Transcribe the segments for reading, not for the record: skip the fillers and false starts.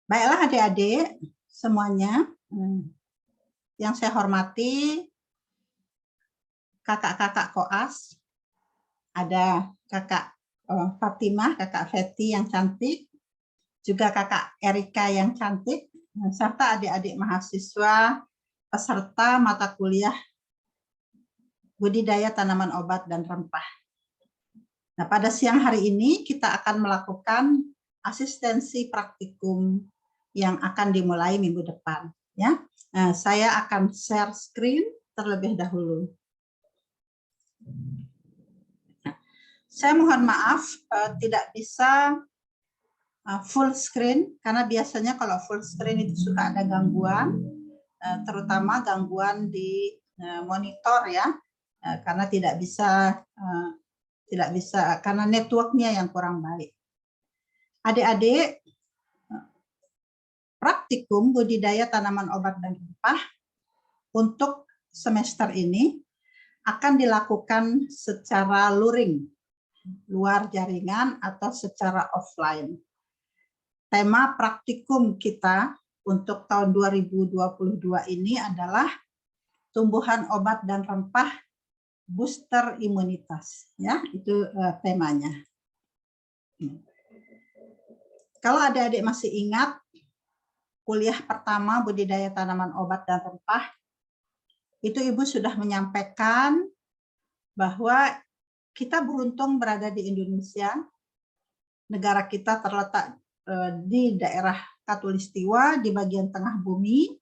Baiklah adik-adik semuanya, yang saya hormati kakak-kakak koas, ada kakak Fatimah, kakak Feti yang cantik, juga kakak Erika yang cantik, serta adik-adik mahasiswa peserta mata kuliah budidaya tanaman obat dan rempah. Nah, pada siang hari ini kita akan melakukan asistensi praktikum yang akan dimulai minggu depan. Ya, nah, saya akan share screen terlebih dahulu. Saya mohon maaf tidak bisa full screen karena biasanya kalau full screen itu suka ada gangguan, terutama gangguan di monitor ya, karena tidak bisa karena networknya yang kurang baik. Adik-adik, praktikum budidaya tanaman obat dan rempah untuk semester ini akan dilakukan secara luring, luar jaringan atau secara offline. Tema praktikum kita untuk tahun 2022 ini adalah tumbuhan obat dan rempah booster imunitas, ya, itu temanya. Kalau adik-adik masih ingat kuliah pertama budidaya tanaman obat dan rempah, itu Ibu sudah menyampaikan bahwa kita beruntung berada di Indonesia. Negara kita terletak di daerah Katulistiwa di bagian tengah bumi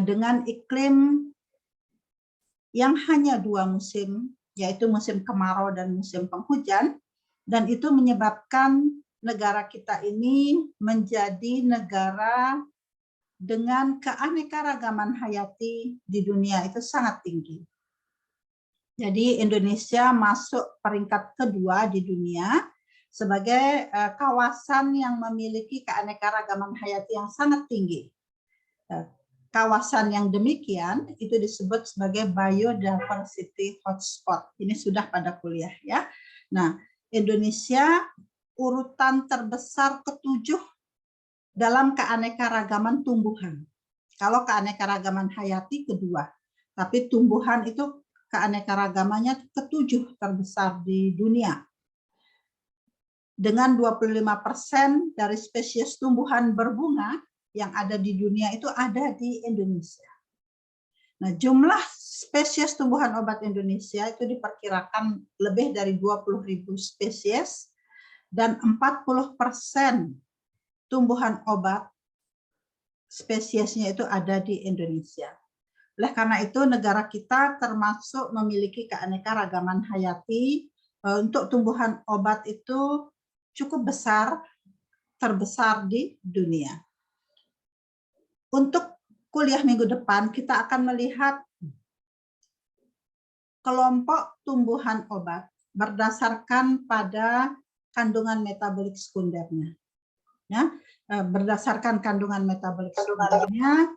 dengan iklim yang hanya 2 musim, yaitu musim kemarau dan musim penghujan, dan itu menyebabkan negara kita ini menjadi negara dengan keanekaragaman hayati di dunia itu sangat tinggi. Jadi Indonesia masuk peringkat kedua di dunia sebagai kawasan yang memiliki keanekaragaman hayati yang sangat tinggi. Kawasan yang demikian itu disebut sebagai biodiversity hotspot. Ini sudah pada kuliah ya. Nah, Indonesia urutan terbesar ke-7 dalam keanekaragaman tumbuhan. Kalau keanekaragaman hayati kedua, tapi tumbuhan itu keanekaragamannya ke-7 terbesar di dunia. Dengan 25% dari spesies tumbuhan berbunga yang ada di dunia itu ada di Indonesia. Nah, jumlah spesies tumbuhan obat Indonesia itu diperkirakan lebih dari 20.000 spesies dan 40% tumbuhan obat spesiesnya itu ada di Indonesia. Oleh karena itu negara kita termasuk memiliki keanekaragaman hayati untuk tumbuhan obat itu cukup besar, terbesar di dunia. Untuk kuliah minggu depan, kita akan melihat kelompok tumbuhan obat berdasarkan pada kandungan metabolik sekundernya. Ya, berdasarkan kandungan metabolik sekundernya,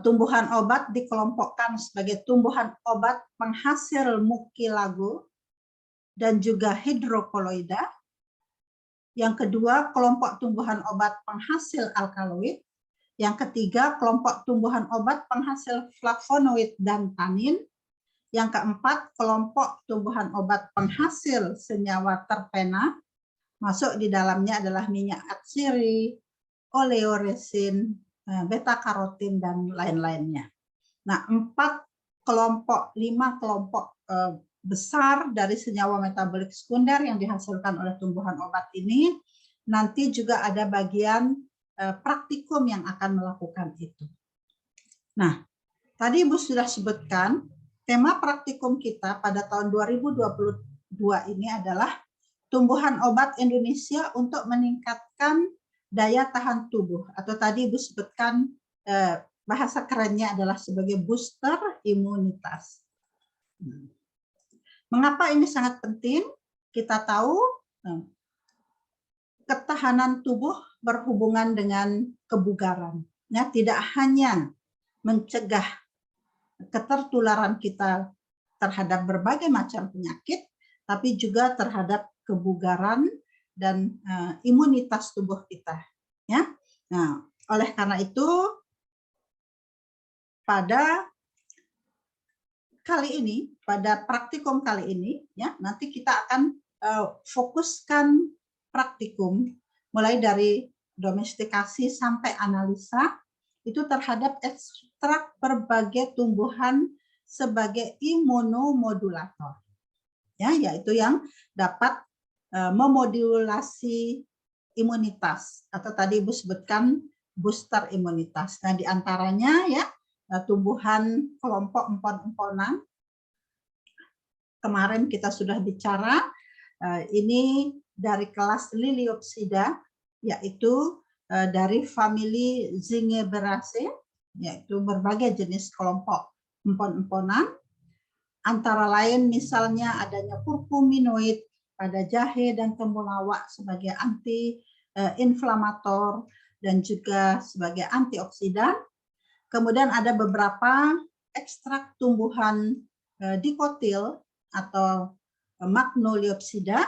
tumbuhan obat dikelompokkan sebagai tumbuhan obat penghasil mukilago dan juga hidrokoloida. Yang kedua, kelompok tumbuhan obat penghasil alkaloid. Yang ketiga, kelompok tumbuhan obat penghasil flavonoid dan tanin. Yang keempat, kelompok tumbuhan obat penghasil senyawa terpena. Masuk di dalamnya adalah minyak atsiri, oleoresin, beta karotin, dan lain-lainnya. Nah, 5 kelompok besar dari senyawa metabolik sekunder yang dihasilkan oleh tumbuhan obat ini, nanti juga ada bagian praktikum yang akan melakukan itu. Nah, tadi Ibu sudah sebutkan, tema praktikum kita pada tahun 2022 ini adalah tumbuhan obat Indonesia untuk meningkatkan daya tahan tubuh, atau tadi Ibu sebutkan bahasa kerennya adalah sebagai booster imunitas. Mengapa ini sangat penting? Kita tahu ketahanan tubuh berhubungan dengan kebugaran. Ya, tidak hanya mencegah ketertularan kita terhadap berbagai macam penyakit, tapi juga terhadap kebugaran dan imunitas tubuh kita. Nah, oleh karena itu pada kali ini, pada praktikum kali ini, ya nanti kita akan fokuskan praktikum mulai dari domestikasi sampai analisa itu terhadap ekstrak berbagai tumbuhan sebagai imunomodulator, ya, yaitu yang dapat memodulasi imunitas atau tadi Ibu sebutkan booster imunitas. Nah, diantaranya ya tumbuhan kelompok empon-emponan. Kemarin kita sudah bicara, ini dari kelas Liliopsida, yaitu dari famili Zingiberaceae, yaitu berbagai jenis kelompok empon-emponan. Antara lain misalnya adanya kurkuminoid pada jahe dan temulawak sebagai anti-inflamator dan juga sebagai antioksidan. Kemudian ada beberapa ekstrak tumbuhan dikotil atau Magnoliopsida,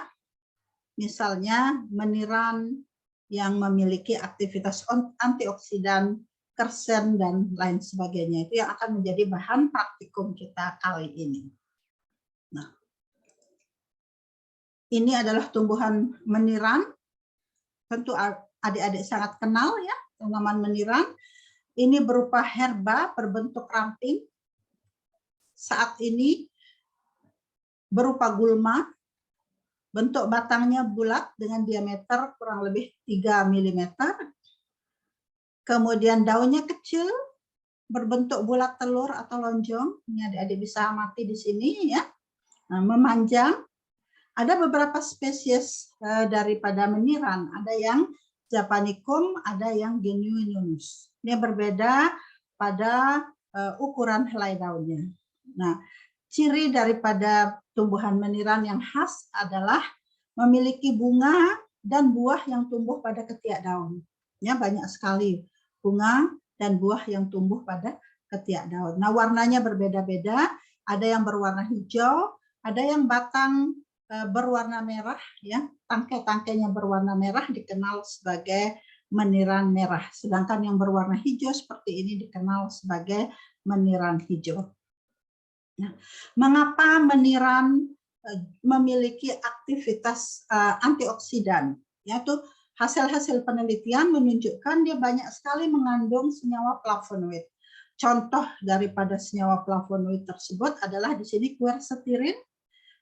misalnya meniran yang memiliki aktivitas antioksidan, kersen, dan lain sebagainya. Itu yang akan menjadi bahan praktikum kita kali ini. Nah, ini adalah tumbuhan meniran. Tentu adik-adik sangat kenal ya, tanaman meniran. Ini berupa herba berbentuk ramping. Saat ini berupa gulma. Bentuk batangnya bulat dengan diameter kurang lebih 3 mm. Kemudian daunnya kecil, berbentuk bulat telur atau lonjong. Ini adik-adik bisa amati di sini ya. Nah, memanjang. Ada beberapa spesies daripada meniran. Ada yang Japanicum, ada yang Genuinus. Ini berbeda pada ukuran helai daunnya. Nah, ciri daripada tumbuhan meniran yang khas adalah memiliki bunga dan buah yang tumbuh pada ketiak daun. Ya, banyak sekali bunga dan buah yang tumbuh pada ketiak daun. Nah, warnanya berbeda-beda. Ada yang berwarna hijau, ada yang batang berwarna merah, ya, tangkai-tangkainya berwarna merah dikenal sebagai meniran merah. Sedangkan yang berwarna hijau seperti ini dikenal sebagai meniran hijau. Nah, mengapa meniran memiliki aktivitas antioksidan? Yaitu hasil-hasil penelitian menunjukkan dia banyak sekali mengandung senyawa flavonoid. Contoh daripada senyawa flavonoid tersebut adalah di sini quercetirin,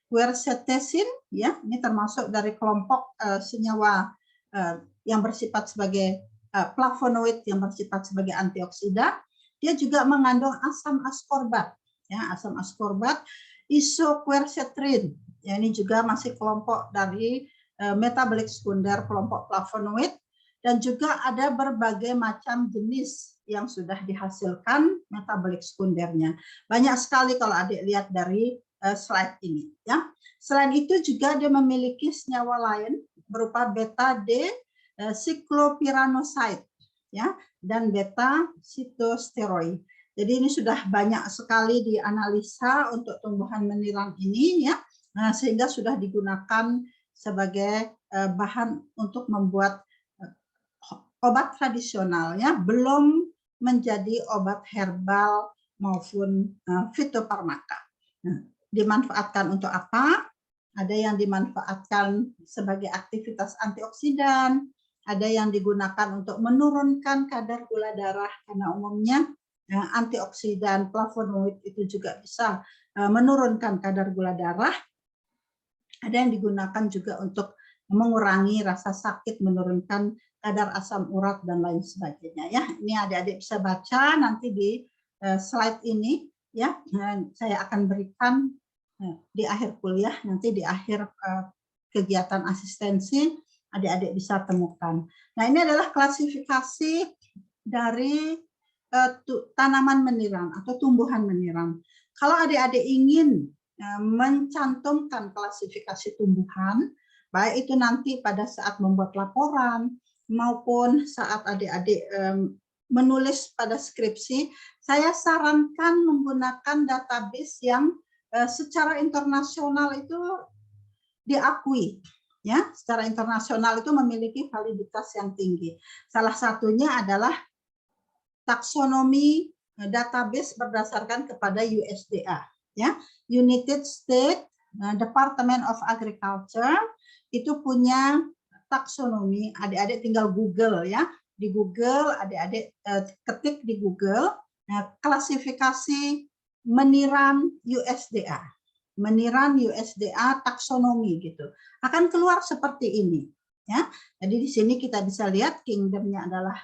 quercetesin, ya, ini termasuk dari kelompok senyawa yang bersifat sebagai flavonoid yang bersifat sebagai antioksidan. Dia juga mengandung asam ascorbat, ya, asam ascorbat, isoquercetrin, ya, ini juga masih kelompok dari metabolic sekunder kelompok flavonoid, dan juga ada berbagai macam jenis yang sudah dihasilkan metabolik sekundernya. Banyak sekali kalau adik lihat dari slide ini. Ya. Selain itu juga dia memiliki senyawa lain berupa beta-D cyclopyranoside, ya, dan beta sitosteroid. Jadi ini sudah banyak sekali dianalisa untuk tumbuhan meniran ini, ya, sehingga sudah digunakan sebagai bahan untuk membuat obat tradisional, ya, belum menjadi obat herbal maupun fitofarmaka. Nah, dimanfaatkan untuk apa? Ada yang dimanfaatkan sebagai aktivitas antioksidan, ada yang digunakan untuk menurunkan kadar gula darah karena umumnya antioksidan flavonoid itu juga bisa menurunkan kadar gula darah. Ada yang digunakan juga untuk mengurangi rasa sakit, menurunkan kadar asam urat dan lain sebagainya. Ya, ini adik-adik bisa baca nanti di slide ini. Ya, saya akan berikan di akhir kuliah, nanti di akhir kegiatan asistensi, adik-adik bisa temukan. Nah, ini adalah klasifikasi dari tanaman meniran atau tumbuhan meniran. Kalau adik-adik ingin mencantumkan klasifikasi tumbuhan, baik itu nanti pada saat membuat laporan maupun saat adik-adik menulis pada skripsi, saya sarankan menggunakan database yang secara internasional itu diakui, ya, secara internasional itu memiliki validitas yang tinggi. Salah satunya adalah taksonomi database berdasarkan kepada USDA, ya. United States Department of Agriculture itu punya taksonomi. Adik-adik tinggal Google, ya. Di Google, adik-adik ketik di Google, klasifikasi meniran USDA. Meniran USDA taksonomi gitu. Akan keluar seperti ini, ya. Jadi di sini kita bisa lihat kingdomnya adalah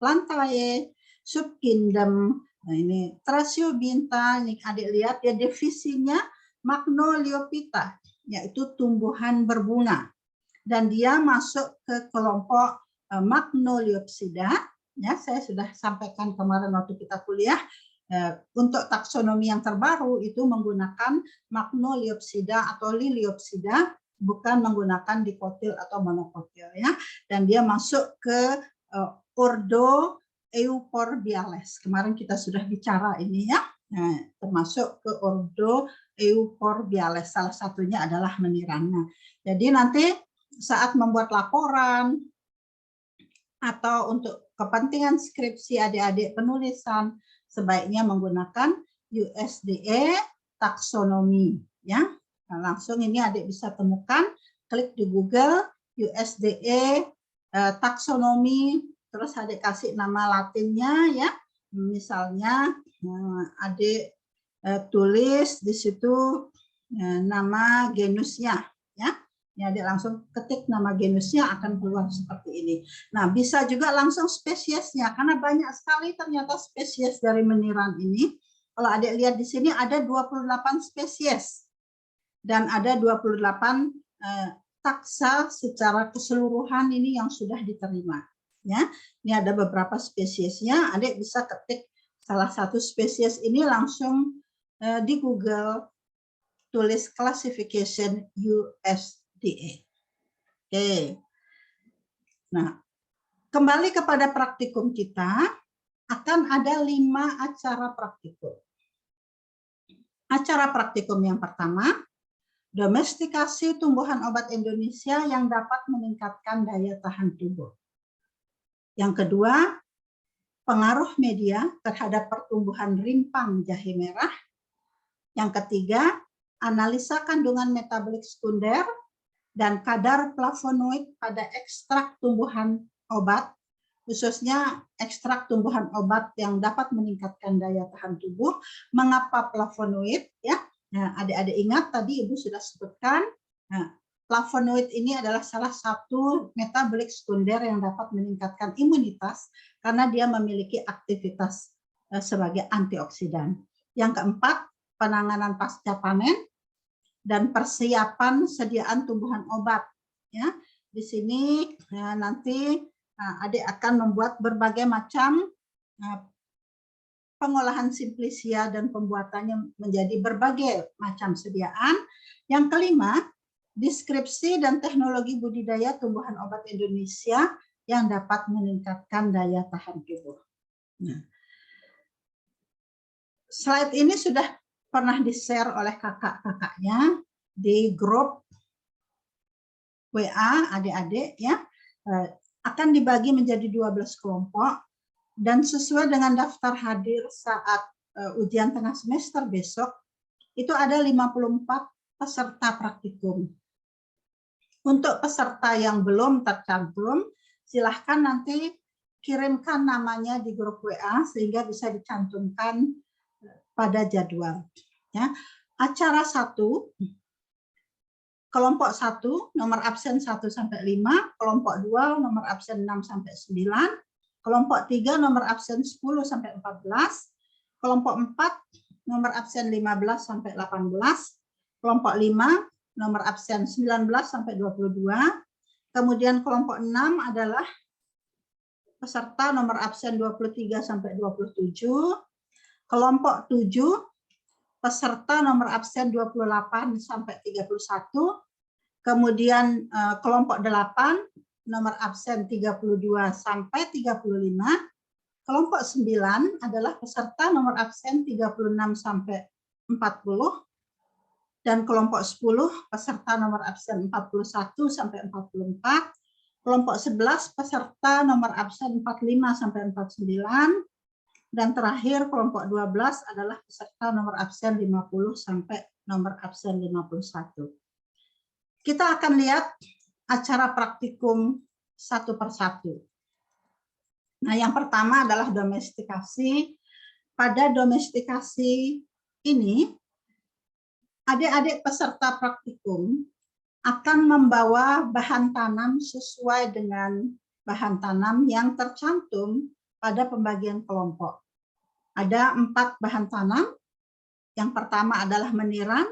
Plantae, subkingdom. Nah, ini Trasiobinta, nih adik lihat ya, divisinya Magnoliophyta, yaitu tumbuhan berbunga. Dan dia masuk ke kelompok Magnoliopsida, ya, saya sudah sampaikan kemarin waktu kita kuliah. Untuk taksonomi yang terbaru itu menggunakan Magnoliopsida atau Liliopsida, bukan menggunakan dikotil atau monokotil, ya. Dan dia masuk ke ordo Euphorbiales. Kemarin kita sudah bicara ini, ya. Nah, termasuk ke ordo Euphorbiales. Salah satunya adalah menirannya. Jadi nanti saat membuat laporan atau untuk kepentingan skripsi adik-adik penulisan, sebaiknya menggunakan USDA taksonomi, ya. Nah, langsung ini adik bisa temukan, klik di Google USDA taksonomi, terus adik kasih nama latinnya, ya. Misalnya adik tulis di situ nama genusnya, ya. Ya, adik langsung ketik nama genusnya, akan keluar seperti ini. Nah, bisa juga langsung spesiesnya, karena banyak sekali ternyata spesies dari meniran ini. Kalau adik lihat di sini ada 28 spesies dan ada 28 taksa secara keseluruhan ini yang sudah diterima. Ya, ini ada beberapa spesiesnya. Adik bisa ketik salah satu spesies ini langsung di Google, tulis classification USDA. Oke. Nah, kembali kepada praktikum kita, akan ada 5 acara praktikum. Acara praktikum yang pertama, domestikasi tumbuhan obat Indonesia yang dapat meningkatkan daya tahan tubuh. Yang kedua, pengaruh media terhadap pertumbuhan rimpang jahe merah. Yang ketiga, analisa kandungan metabolik sekunder dan kadar flavonoid pada ekstrak tumbuhan obat, khususnya ekstrak tumbuhan obat yang dapat meningkatkan daya tahan tubuh. Mengapa flavonoid? Ya, nah, adik-adik ingat tadi Ibu sudah sebutkan. Nah, flavonoid ini adalah salah satu metabolik sekunder yang dapat meningkatkan imunitas karena dia memiliki aktivitas sebagai antioksidan. Yang keempat, penanganan pasca panen dan persiapan sediaan tumbuhan obat. Ya, di sini nanti adik akan membuat berbagai macam pengolahan simplisia dan pembuatannya menjadi berbagai macam sediaan. Yang kelima, deskripsi dan teknologi budidaya tumbuhan obat Indonesia yang dapat meningkatkan daya tahan tubuh. Nah, slide ini sudah pernah di-share oleh kakak-kakaknya di grup WA adik-adik, ya. Akan dibagi menjadi 12 kelompok dan sesuai dengan daftar hadir saat ujian tengah semester besok itu ada 54 peserta praktikum. Untuk peserta yang belum tercantum, silahkan nanti kirimkan namanya di grup WA sehingga bisa dicantumkan pada jadwal. Ya. Acara 1, kelompok 1 nomor absen 1 sampai 5, kelompok 2 nomor absen 6 sampai 9, kelompok 3 nomor absen 10 sampai 14, kelompok 4 nomor absen 15 sampai 18, kelompok 5 nomor absen 19 sampai 22, kemudian kelompok 6 adalah peserta nomor absen 23 sampai 27, kelompok 7 peserta nomor absen 28 sampai 31, kemudian kelompok 8 nomor absen 32 sampai 35, kelompok 9 adalah peserta nomor absen 36 sampai 40, Dan kelompok 10 peserta nomor absen 41 sampai 44, kelompok 11 peserta nomor absen 45 sampai 49, dan terakhir kelompok 12 adalah peserta nomor absen 50 sampai nomor absen 51. Kita akan lihat acara praktikum satu persatu. Nah, yang pertama adalah domestikasi. Pada domestikasi ini, adik-adik peserta praktikum akan membawa bahan tanam sesuai dengan bahan tanam yang tercantum pada pembagian kelompok. Ada 4 bahan tanam. Yang pertama adalah meniran,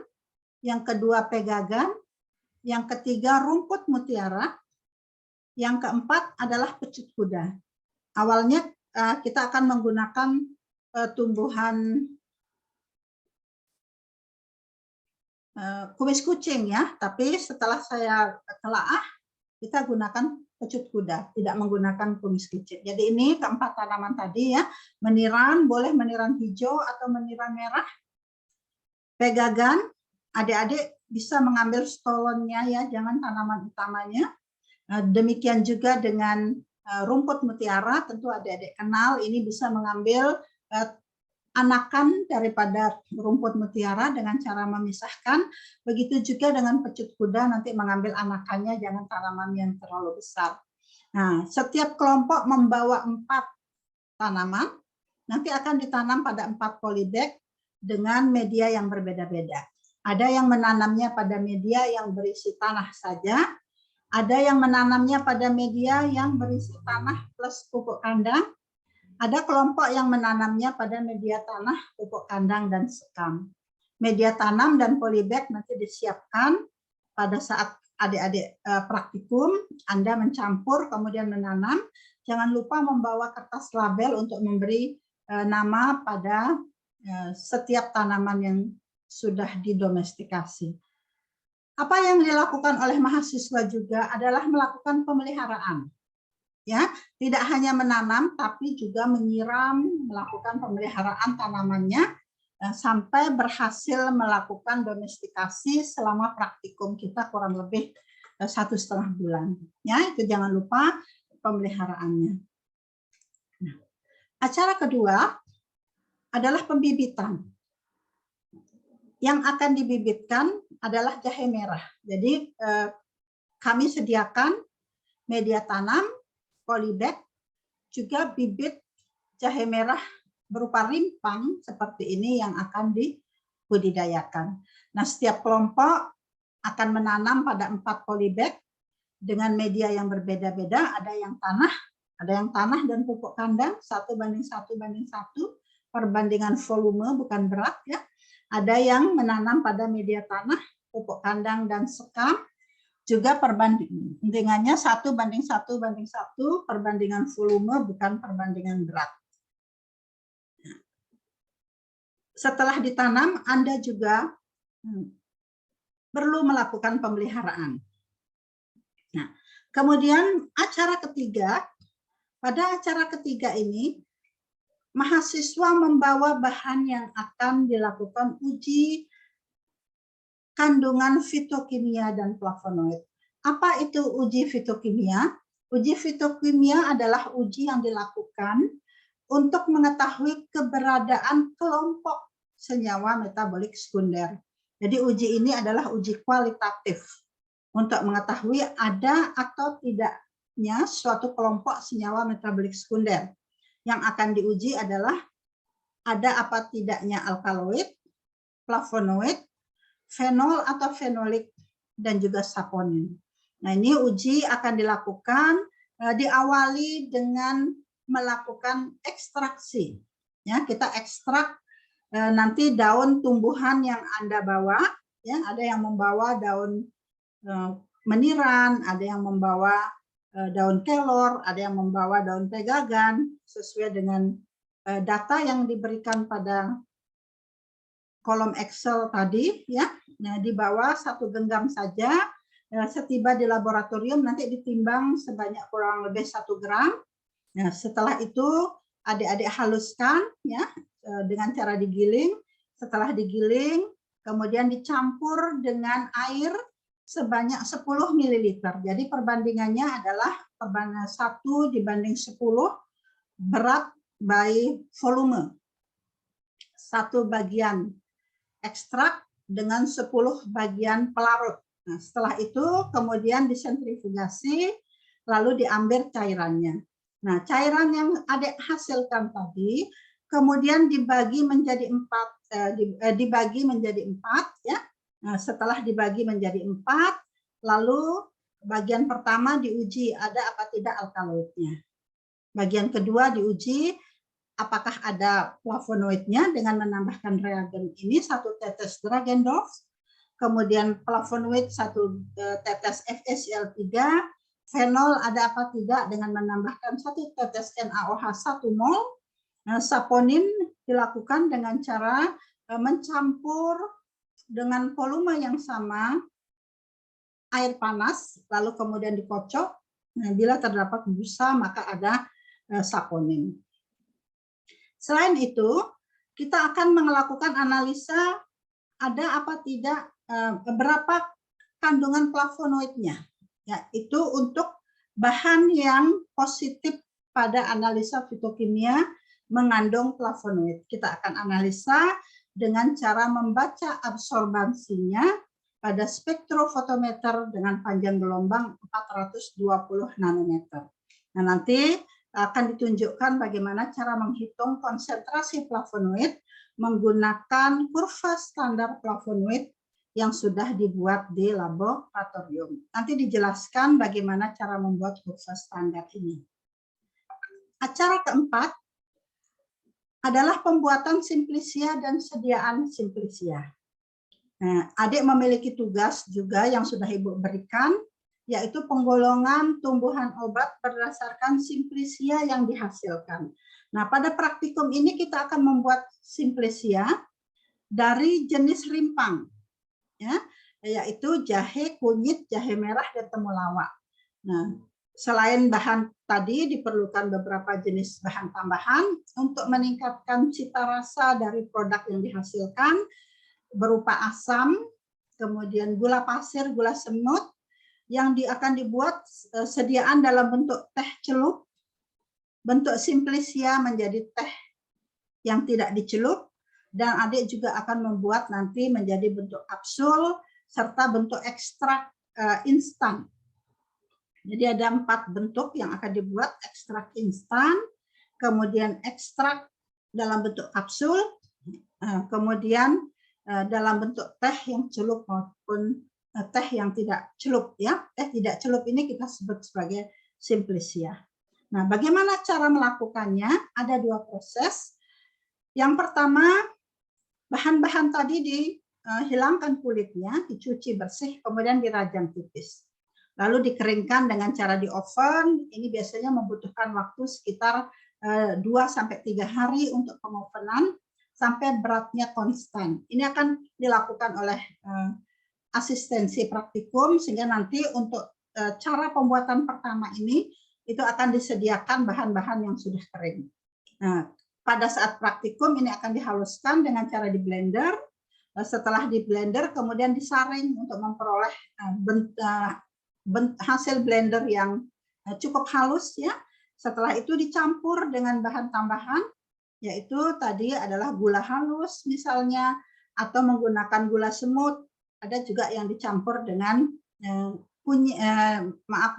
yang kedua pegagan, yang ketiga rumput mutiara, yang keempat adalah pecut kuda. Awalnya kita akan menggunakan tumbuhan kumis kucing ya, tapi setelah saya telaah kita gunakan pecut kuda, tidak menggunakan kumis kucing. Jadi ini keempat tanaman tadi ya, meniran boleh meniran hijau atau meniran merah. Pegagan, adik-adik bisa mengambil stolonnya ya, jangan tanaman utamanya. Demikian juga dengan rumput mutiara, tentu adik-adik kenal, ini bisa mengambil anakan daripada rumput mutiara dengan cara memisahkan. Begitu juga dengan pecut kuda, nanti mengambil anakannya, jangan tanaman yang terlalu besar. Nah, setiap kelompok membawa 4 tanaman, nanti akan ditanam pada 4 polybag dengan media yang berbeda-beda. Ada yang menanamnya pada media yang berisi tanah saja, ada yang menanamnya pada media yang berisi tanah plus pupuk kandang, ada kelompok yang menanamnya pada media tanah, pupuk kandang, dan sekam. Media tanam dan polybag nanti disiapkan pada saat adik-adik praktikum, Anda mencampur kemudian menanam. Jangan lupa membawa kertas label untuk memberi nama pada setiap tanaman yang sudah didomestikasi. Apa yang dilakukan oleh mahasiswa juga adalah melakukan pemeliharaan. Ya, tidak hanya menanam tapi juga menyiram, melakukan pemeliharaan tanamannya sampai berhasil melakukan domestikasi selama praktikum kita kurang lebih 1,5 bulan. Ya, itu jangan lupa pemeliharaannya. Nah, acara kedua adalah pembibitan. Yang akan dibibitkan adalah jahe merah. Jadi kami sediakan media tanam, polybag, juga bibit jahe merah berupa rimpang seperti ini yang akan dibudidayakan. Nah, setiap kelompok akan menanam pada 4 polybag dengan media yang berbeda-beda. Ada yang tanah dan pupuk kandang 1:1:1, perbandingan volume bukan berat ya. Ada yang menanam pada media tanah, pupuk kandang, dan sekam. Juga perbandingannya 1:1:1, perbandingan volume bukan perbandingan berat. Setelah ditanam, Anda juga perlu melakukan pemeliharaan. Nah, kemudian acara ketiga, pada acara ketiga ini, mahasiswa membawa bahan yang akan dilakukan uji kandungan fitokimia dan flavonoid. Apa itu uji fitokimia? Uji fitokimia adalah uji yang dilakukan untuk mengetahui keberadaan kelompok senyawa metabolik sekunder. Jadi uji ini adalah uji kualitatif untuk mengetahui ada atau tidaknya suatu kelompok senyawa metabolik sekunder. Yang akan diuji adalah ada apa tidaknya alkaloid, flavonoid, fenol atau fenolik, dan juga saponin. Nah, ini uji akan dilakukan diawali dengan melakukan ekstraksi. Ya, kita ekstrak nanti daun tumbuhan yang Anda bawa. Ya, ada yang membawa daun meniran, ada yang membawa daun kelor, ada yang membawa daun pegagan, sesuai dengan data yang diberikan pada kolom Excel tadi ya. Nah, di bawah 1 genggam saja. Setiba di laboratorium nanti ditimbang sebanyak kurang lebih 1 gram. Nah, setelah itu adik-adik haluskan ya dengan cara digiling. Setelah digiling kemudian dicampur dengan air sebanyak 10 ml. Jadi perbandingannya adalah 1 dibanding 10 berat by volume. 1 bagian ekstrak dengan 10 bagian pelarut. Nah, setelah itu kemudian disentrifugasi, lalu diambil cairannya. Nah, cairan yang Adik hasilkan tadi kemudian dibagi menjadi 4 ya. Nah, setelah dibagi menjadi 4, lalu bagian pertama diuji ada apa tidak alkaloidnya. Bagian kedua diuji apakah ada flavonoidnya dengan menambahkan reagen ini 1 tetes Dragendorf, kemudian flavonoid 1 tetes FeCl3, fenol ada apa tidak dengan menambahkan 1 tetes NaOH 1 mol. Nah, saponin dilakukan dengan cara mencampur dengan volume yang sama air panas, lalu kemudian dikocok. Nah, bila terdapat busa maka ada saponin. Selain itu, kita akan melakukan analisa ada apa tidak berapa kandungan flavonoidnya. Ya, itu untuk bahan yang positif pada analisa fitokimia mengandung flavonoid. Kita akan analisa dengan cara membaca absorbansinya pada spektrofotometer dengan panjang gelombang 420 nanometer. Nah, nanti akan ditunjukkan bagaimana cara menghitung konsentrasi flavonoid menggunakan kurva standar flavonoid yang sudah dibuat di laboratorium. Nanti dijelaskan bagaimana cara membuat kurva standar ini. Acara keempat adalah pembuatan simplisia dan sediaan simplisia. Nah, Adik memiliki tugas juga yang sudah Ibu berikan, yaitu penggolongan tumbuhan obat berdasarkan simplisia yang dihasilkan. Nah, pada praktikum ini kita akan membuat simplisia dari jenis rimpang, ya, yaitu jahe, kunyit, jahe merah, dan temulawak. Nah, selain bahan tadi diperlukan beberapa jenis bahan tambahan untuk meningkatkan cita rasa dari produk yang dihasilkan berupa asam, kemudian gula pasir, gula semut yang akan dibuat sediaan dalam bentuk teh celup, bentuk simplisia menjadi teh yang tidak dicelup, dan Adik juga akan membuat nanti menjadi bentuk kapsul serta bentuk ekstrak instan. Jadi ada 4 bentuk yang akan dibuat: ekstrak instan, kemudian ekstrak dalam bentuk kapsul, kemudian dalam bentuk teh yang celup maupun teh yang tidak celup, ya. Teh tidak celup ini kita sebut sebagai simplisia. Nah, bagaimana cara melakukannya? Ada 2 proses. Yang pertama, bahan-bahan tadi dihilangkan kulitnya, dicuci bersih, kemudian dirajang tipis. Lalu dikeringkan dengan cara di oven. Ini biasanya membutuhkan waktu sekitar 2-3 hari untuk pengovenan sampai beratnya konstan. Ini akan dilakukan oleh asistensi praktikum, sehingga nanti untuk cara pembuatan pertama ini itu akan disediakan bahan-bahan yang sudah kering. Nah, pada saat praktikum ini akan dihaluskan dengan cara di blender. Setelah di blender kemudian disaring untuk memperoleh hasil blender yang cukup halus, ya. Setelah itu dicampur dengan bahan tambahan, yaitu tadi adalah gula halus misalnya, atau menggunakan gula semut. Ada juga yang dicampur dengan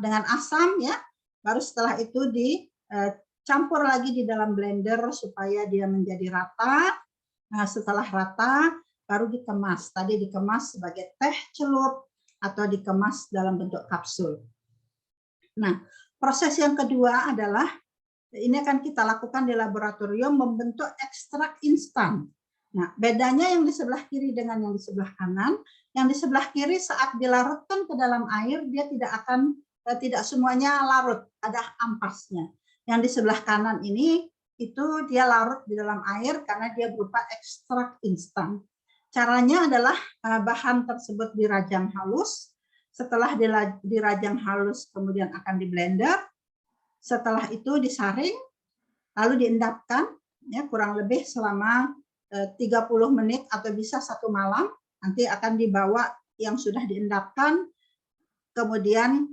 dengan asam, ya. Baru setelah itu dicampur lagi di dalam blender supaya dia menjadi rata. Nah, setelah rata baru dikemas. Tadi dikemas sebagai teh celup atau dikemas dalam bentuk kapsul. Nah, proses yang kedua adalah ini akan kita lakukan di laboratorium, membentuk ekstrak instan. Nah, bedanya yang di sebelah kiri dengan yang di sebelah kanan. Yang di sebelah kiri saat dilarutkan ke dalam air dia tidak semuanya larut, ada ampasnya. Yang di sebelah kanan ini itu dia larut di dalam air karena dia berupa ekstrak instan. Caranya adalah bahan tersebut dirajang halus. Setelah dirajang halus kemudian akan di blender. Setelah itu disaring, lalu diendapkan, ya, kurang lebih selama 30 menit atau bisa 1 malam. Nanti akan dibawa yang sudah diendapkan, kemudian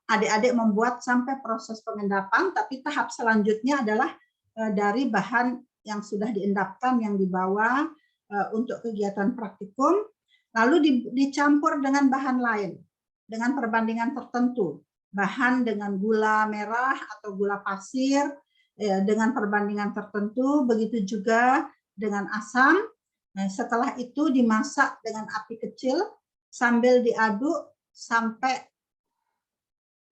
adik-adik membuat sampai proses pengendapan, tapi tahap selanjutnya adalah dari bahan yang sudah diendapkan yang dibawa untuk kegiatan praktikum, lalu dicampur dengan bahan lain, dengan perbandingan tertentu, bahan dengan gula merah atau gula pasir, dengan perbandingan tertentu, begitu juga dengan asam. Nah, setelah itu dimasak dengan api kecil sambil diaduk sampai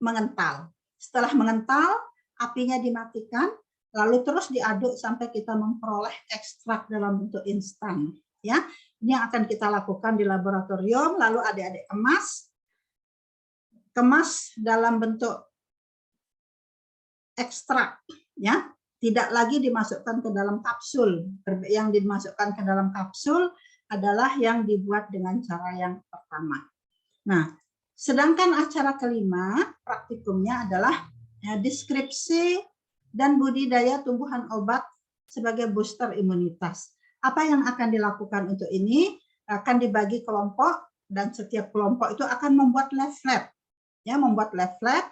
mengental. Setelah mengental, apinya dimatikan, lalu terus diaduk sampai kita memperoleh ekstrak dalam bentuk instan. Ya, ini yang akan kita lakukan di laboratorium. Lalu adik-adik kemas dalam bentuk ekstrak, ya, tidak lagi dimasukkan ke dalam kapsul. Yang dimasukkan ke dalam kapsul adalah yang dibuat dengan cara yang pertama. Nah, sedangkan acara kelima, praktikumnya adalah deskripsi dan budidaya tumbuhan obat sebagai booster imunitas. Apa yang akan dilakukan untuk ini? Akan dibagi kelompok dan setiap kelompok itu akan membuat leaflet, ya, membuat leaflet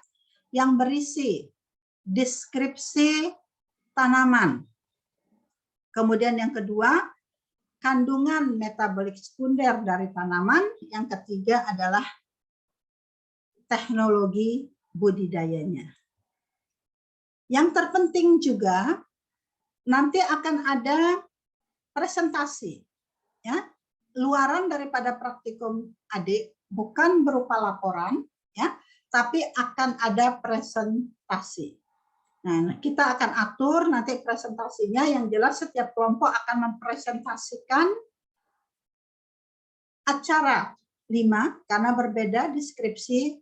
yang berisi deskripsi tanaman. Kemudian yang kedua, kandungan metabolik sekunder dari tanaman. Yang ketiga adalah teknologi budidayanya. Yang terpenting juga nanti akan ada presentasi, ya, luaran daripada praktikum adik, bukan berupa laporan, ya, tapi akan ada presentasi. Nah, kita akan atur nanti presentasinya, yang jelas setiap kelompok akan mempresentasikan acara 5 karena berbeda deskripsi,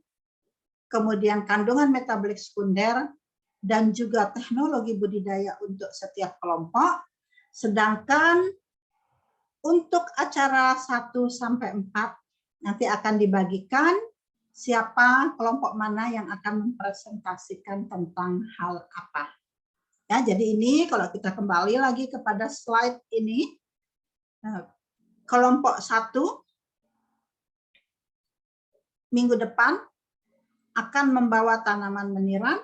kemudian kandungan metabolik sekunder, dan juga teknologi budidaya untuk setiap kelompok. Sedangkan untuk acara 1 sampai 4 nanti akan dibagikan siapa kelompok mana yang akan mempresentasikan tentang hal apa. Ya, jadi ini kalau kita kembali lagi kepada slide ini, kelompok 1 minggu depan akan membawa tanaman meniran,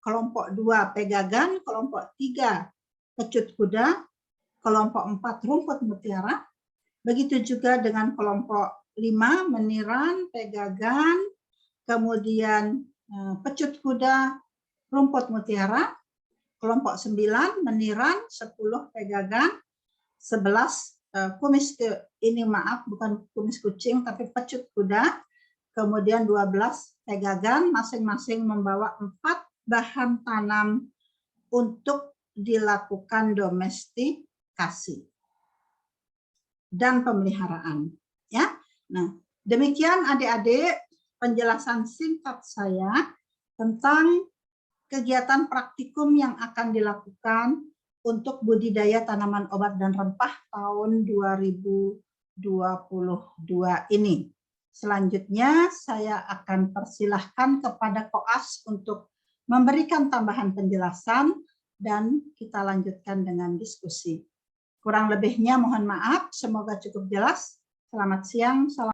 kelompok 2 pegagan, kelompok 3 pecut kuda, kelompok 4 rumput mutiara. Begitu juga dengan kelompok 5 meniran, pegagan, kemudian pecut kuda, rumput mutiara. Kelompok 9 meniran, 10 pegagan, 11 kumis bukan kumis kucing tapi pecut kuda, kemudian 12 pegagan, masing-masing membawa 4 bahan tanam untuk dilakukan domestikasi dan pemeliharaan, ya. Nah, demikian adik-adik penjelasan singkat saya tentang kegiatan praktikum yang akan dilakukan untuk budidaya tanaman obat dan rempah tahun 2022 ini. Selanjutnya saya akan persilahkan kepada Koas untuk memberikan tambahan penjelasan dan kita lanjutkan dengan diskusi. Kurang lebihnya mohon maaf, semoga cukup jelas. Selamat siang. Salam